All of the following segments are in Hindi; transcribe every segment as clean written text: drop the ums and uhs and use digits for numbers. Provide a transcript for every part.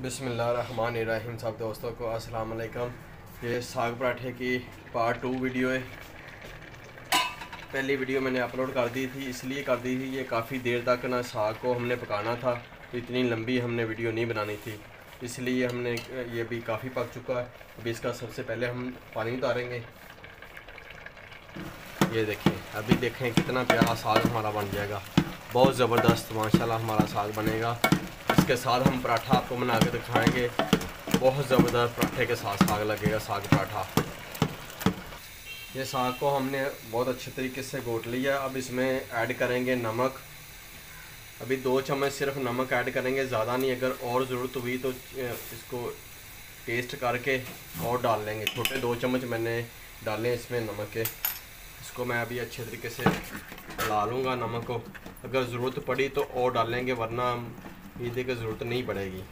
बिस्मिल्लाहिर्रहमानिर्रहीम। सब दोस्तों को अस्सलाम वालेकुम। ये साग पराठे की पार्ट 2 वीडियो है। पहली वीडियो मैंने अपलोड कर दी थी, इसलिए कर दी थी ये काफ़ी देर तक ना साग को हमने पकाना था, तो इतनी लंबी हमने वीडियो नहीं बनानी थी, इसलिए हमने ये भी काफ़ी पक चुका है। अभी इसका सबसे पहले हम पानी उतारेंगे। ये देखें, अभी देखें कितना प्यारा साग हमारा बन जाएगा। बहुत ज़बरदस्त माशाल्लाह हमारा साग बनेगा। इसके साथ हम पराठा आपको बना के दिखाएँगे। बहुत ज़बरदस्त पराठे के साथ साग लगेगा, साग पराठा। ये साग को हमने बहुत अच्छे तरीके से घोट लिया। अब इसमें ऐड करेंगे नमक। अभी 2 चम्मच सिर्फ नमक ऐड करेंगे, ज़्यादा नहीं। अगर और ज़रूरत हुई तो इसको टेस्ट करके और डाल लेंगे। छोटे 2 चम्मच मैंने डाले इसमें नमक के। इसको मैं अभी अच्छे तरीके से मिला लूँगा नमक को। अगर ज़रूरत पड़ी तो और डालेंगे, वरना ईदी की ज़रूरत नहीं पड़ेगी।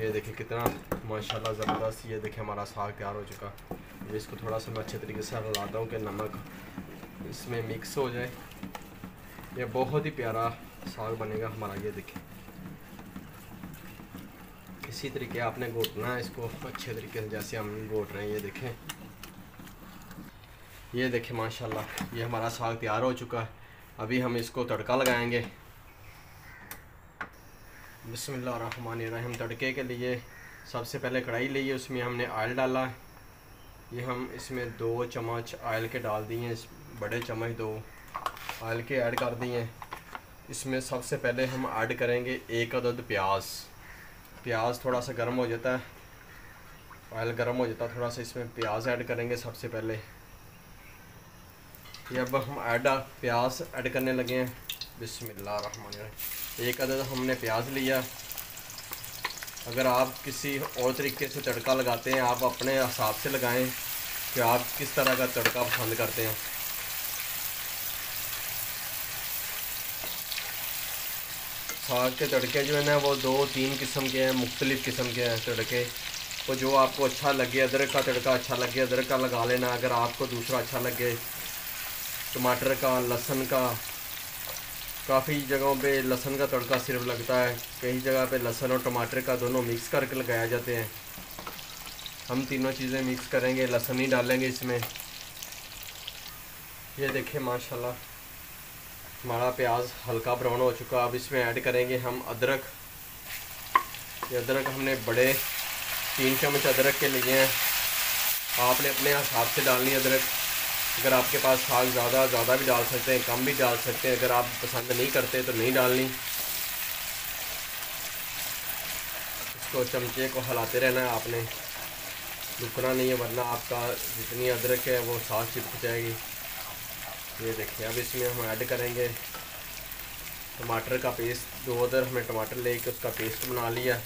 ये देखिए कितना माशाल्लाह ज़बरदस्त। ये देखिए हमारा साग तैयार हो चुका। अब इसको थोड़ा सा मैं अच्छे तरीके से हिलाता हूँ कि नमक इसमें मिक्स हो जाए। ये बहुत ही प्यारा साग बनेगा हमारा। ये देखिए इसी तरीके आपने घोटना है इसको अच्छे तरीके से, जैसे हम घोट रहे हैं। ये देखें माशाल्लाह ये हमारा साग तैयार हो चुका है। अभी हम इसको तड़का लगाएंगे। बिस्मिल्लाहिर्रहमानिर्रहीम। तड़के के लिए सबसे पहले कढ़ाई ली है, उसमें हमने ऑयल डाला है। ये हम इसमें 2 चम्मच ऑयल के डाल दिए हैं, बड़े चम्मच 2 ऑयल के ऐड कर दिए हैं। इसमें सबसे पहले हम ऐड करेंगे 1 अदद प्याज। प्याज थोड़ा सा गर्म हो जाता है, ऑयल गर्म हो जाता है थोड़ा सा, इसमें प्याज ऐड करेंगे सबसे पहले। ये अब हम प्याज ऐड करने लगे हैं। बिस्मिल्लाहिर्रहमानिर्रहीम। 1 अदद हमने प्याज लिया। अगर आप किसी और तरीके से तड़का लगाते हैं, आप अपने हिसाब से लगाएं कि आप किस तरह का तड़का पसंद करते हैं। साग के तड़के जो है ना वो 2-3 किस्म के हैं, मुख्तलिफ़ किस्म के हैं तड़के। तो जो आपको अच्छा लगे, अदरक का तड़का अच्छा लगे अदरक का लगा लेना। अगर आपको दूसरा अच्छा लगे टमाटर का, लहसुन का, काफ़ी जगहों पे लहसुन का तड़का सिर्फ लगता है, कई जगह पे लहसुन और टमाटर का दोनों मिक्स करके लगाया जाते हैं। हम तीनों चीज़ें मिक्स करेंगे, लहसुन ही डालेंगे इसमें। ये देखिए माशाल्लाह हमारा प्याज हल्का ब्राउन हो चुका। अब इसमें ऐड करेंगे हम अदरक। ये अदरक हमने बड़े 3 चम्मच अदरक के लिए हैं। आपने अपने हिसाब से डालनी अदरक। अगर आपके पास साग ज़्यादा भी डाल सकते हैं, कम भी डाल सकते हैं। अगर आप पसंद नहीं करते तो नहीं डालनी। इसको चमचे को हिलाते रहना है आपने, रुकना नहीं है, वरना आपका जितनी अदरक है वो साग चिपक जाएगी। ये देखिए अब इसमें हम ऐड करेंगे टमाटर का पेस्ट। 2 अदर हमने टमाटर लेके उसका पेस्ट बना लिया।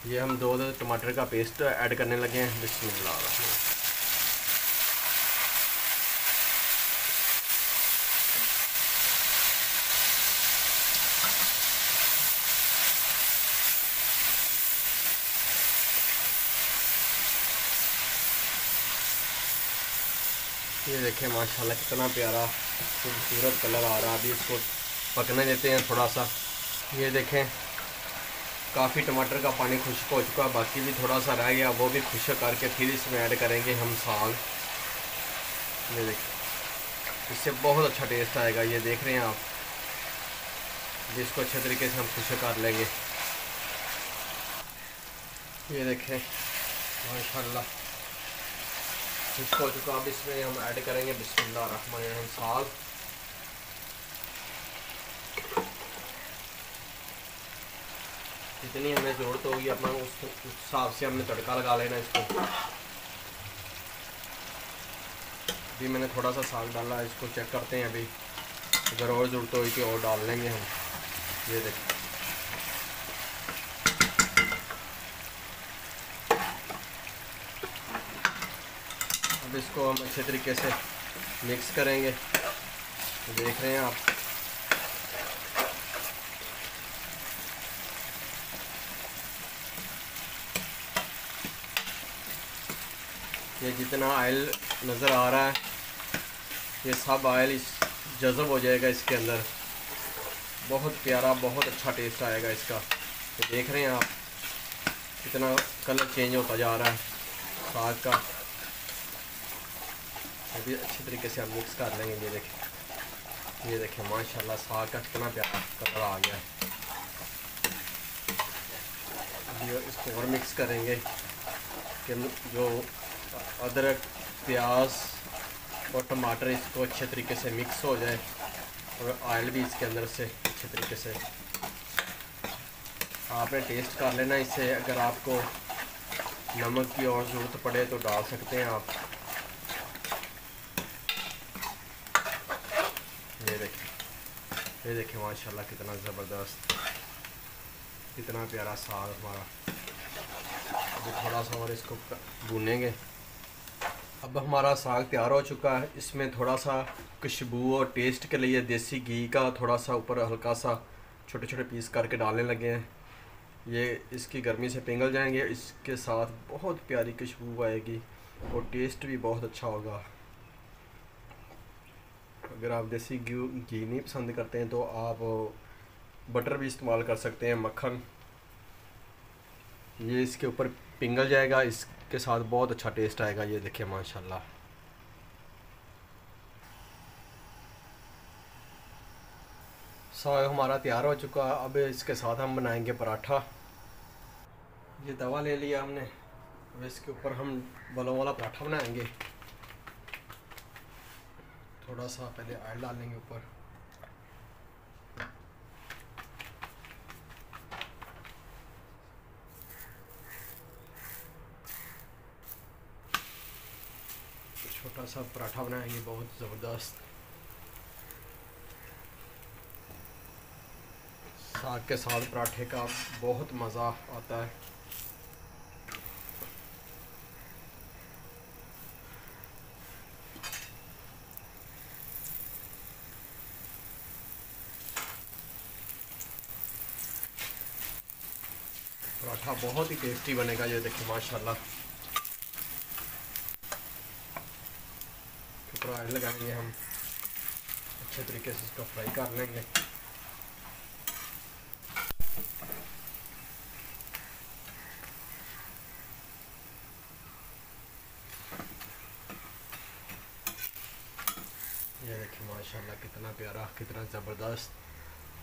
ये हम 2 अदर टमाटर का पेस्ट ऐड करने लगे हैं। बिस्मिल्लाह। ये देखें माशाल्लाह कितना प्यारा खूबसूरत कलर आ रहा है। अभी इसको पकने देते हैं थोड़ा सा। ये देखें काफ़ी टमाटर का पानी खुश्क हो चुका, बाकी भी थोड़ा सा रह गया, वो भी खुश्क करके फिर इसमें ऐड करेंगे हम साग। ये देखें इससे बहुत अच्छा टेस्ट आएगा। ये देख रहे हैं आप, जिसको अच्छे तरीके से हम खुश्क कर लेंगे। ये देखें माशाल्लाह खुश्क हो चुका। अब इसमें हम ऐड करेंगे बिस्मिल्लाहिर्रहमानिर्रहीम साग। जितनी हमें ज़रूरत होगी अपना उस हिसाब से हमने तड़का लगा लेना इसको। अभी मैंने थोड़ा सा साग डाला, इसको चेक करते हैं। अभी अगर और ज़रूरत होगी तो और डाल लेंगे हम। ये देखिए अब इसको हम अच्छे तरीके से मिक्स करेंगे। देख रहे हैं आप ये जितना ऑयल नज़र आ रहा है ये सब ऑयल इस जज़ब हो जाएगा इसके अंदर। बहुत प्यारा, बहुत अच्छा टेस्ट आएगा इसका। तो देख रहे हैं आप कितना कलर चेंज होता जा रहा है साग का। अभी अच्छी तरीके से हम मिक्स कर लेंगे। ये देखें माशाल्लाह साग का कितना प्यारा कलर आ गया है। अभी इसको और मिक्स करेंगे कि जो अदरक, प्याज और टमाटर इसको अच्छे तरीके से मिक्स हो जाए और ऑयल भी इसके अंदर से अच्छे तरीके से। आपने टेस्ट कर लेना इससे। अगर आपको नमक की और ज़रूरत पड़े तो डाल सकते हैं आप। ये देखें माशाल्लाह कितना ज़बरदस्त, कितना प्यारा साग हमारा। अभी थोड़ा सा और इसको भूनेंगे। अब हमारा साग तैयार हो चुका है। इसमें थोड़ा सा खुशबू और टेस्ट के लिए देसी घी का थोड़ा सा ऊपर हल्का सा छोटे छोटे पीस करके डालने लगे हैं। ये इसकी गर्मी से पिघल जाएंगे। इसके साथ बहुत प्यारी खुशबू आएगी और टेस्ट भी बहुत अच्छा होगा। अगर आप देसी घी नहीं पसंद करते हैं तो आप बटर भी इस्तेमाल कर सकते हैं, मक्खन। ये इसके ऊपर पिघल जाएगा, इसके साथ बहुत अच्छा टेस्ट आएगा। ये देखिए माशाल्लाह। साग हमारा तैयार हो चुका है। अब इसके साथ हम बनाएंगे पराठा। ये तवा ले लिया हमने। अब इसके ऊपर हम बलों वाला पराठा बनाएंगे। थोड़ा सा पहले ऑयल डालेंगे ऊपर। छोटा सा पराठा बनाएंगे बहुत ज़बरदस्त। साग के साथ पराठे का बहुत मज़ा आता है। पराठा बहुत ही टेस्टी बनेगा। ये देखिए माशाल्लाह। ऊपर ऑयल लगाएंगे हम, अच्छे तरीके से इसको फ्राई कर लेंगे। ये देखिए माशाल्लाह कितना प्यारा, कितना ज़बरदस्त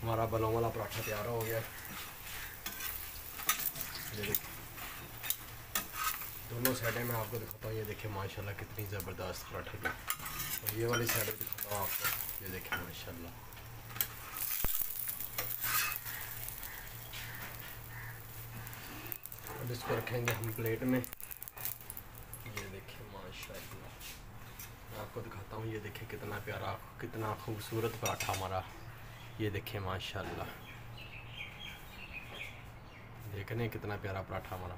हमारा बलों वाला पराठा तैयार हो गया। ये देखिए दोनों साइडें मैं आपको दिखाता हूँ। ये देखिए माशाल्लाह कितनी ज़बरदस्त पराठे की। और ये वाली साइड दिखाता हूँ आपको। ये देखिए माशाल्लाह। अब इसको रखेंगे हम प्लेट में। ये देखिए माशाल्लाह मैं आपको दिखाता हूँ। ये देखिए कितना प्यारा, कितना खूबसूरत पराठा हमारा। ये देखिए माशाल्लाह, देखने कितना प्यारा पराठा हमारा।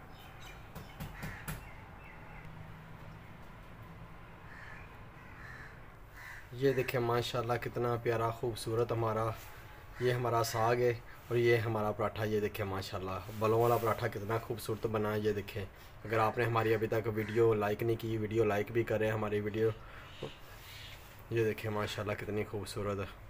ये देखिए माशाल्लाह कितना प्यारा खूबसूरत हमारा ये हमारा साग है और ये हमारा पराठा। ये देखिए माशाल्लाह बलों वाला पराठा कितना खूबसूरत बना है। ये देखें, अगर आपने हमारी अभी तक वीडियो लाइक नहीं की, वीडियो लाइक भी करें हमारी वीडियो। ये देखिए माशाल्लाह कितनी खूबसूरत है।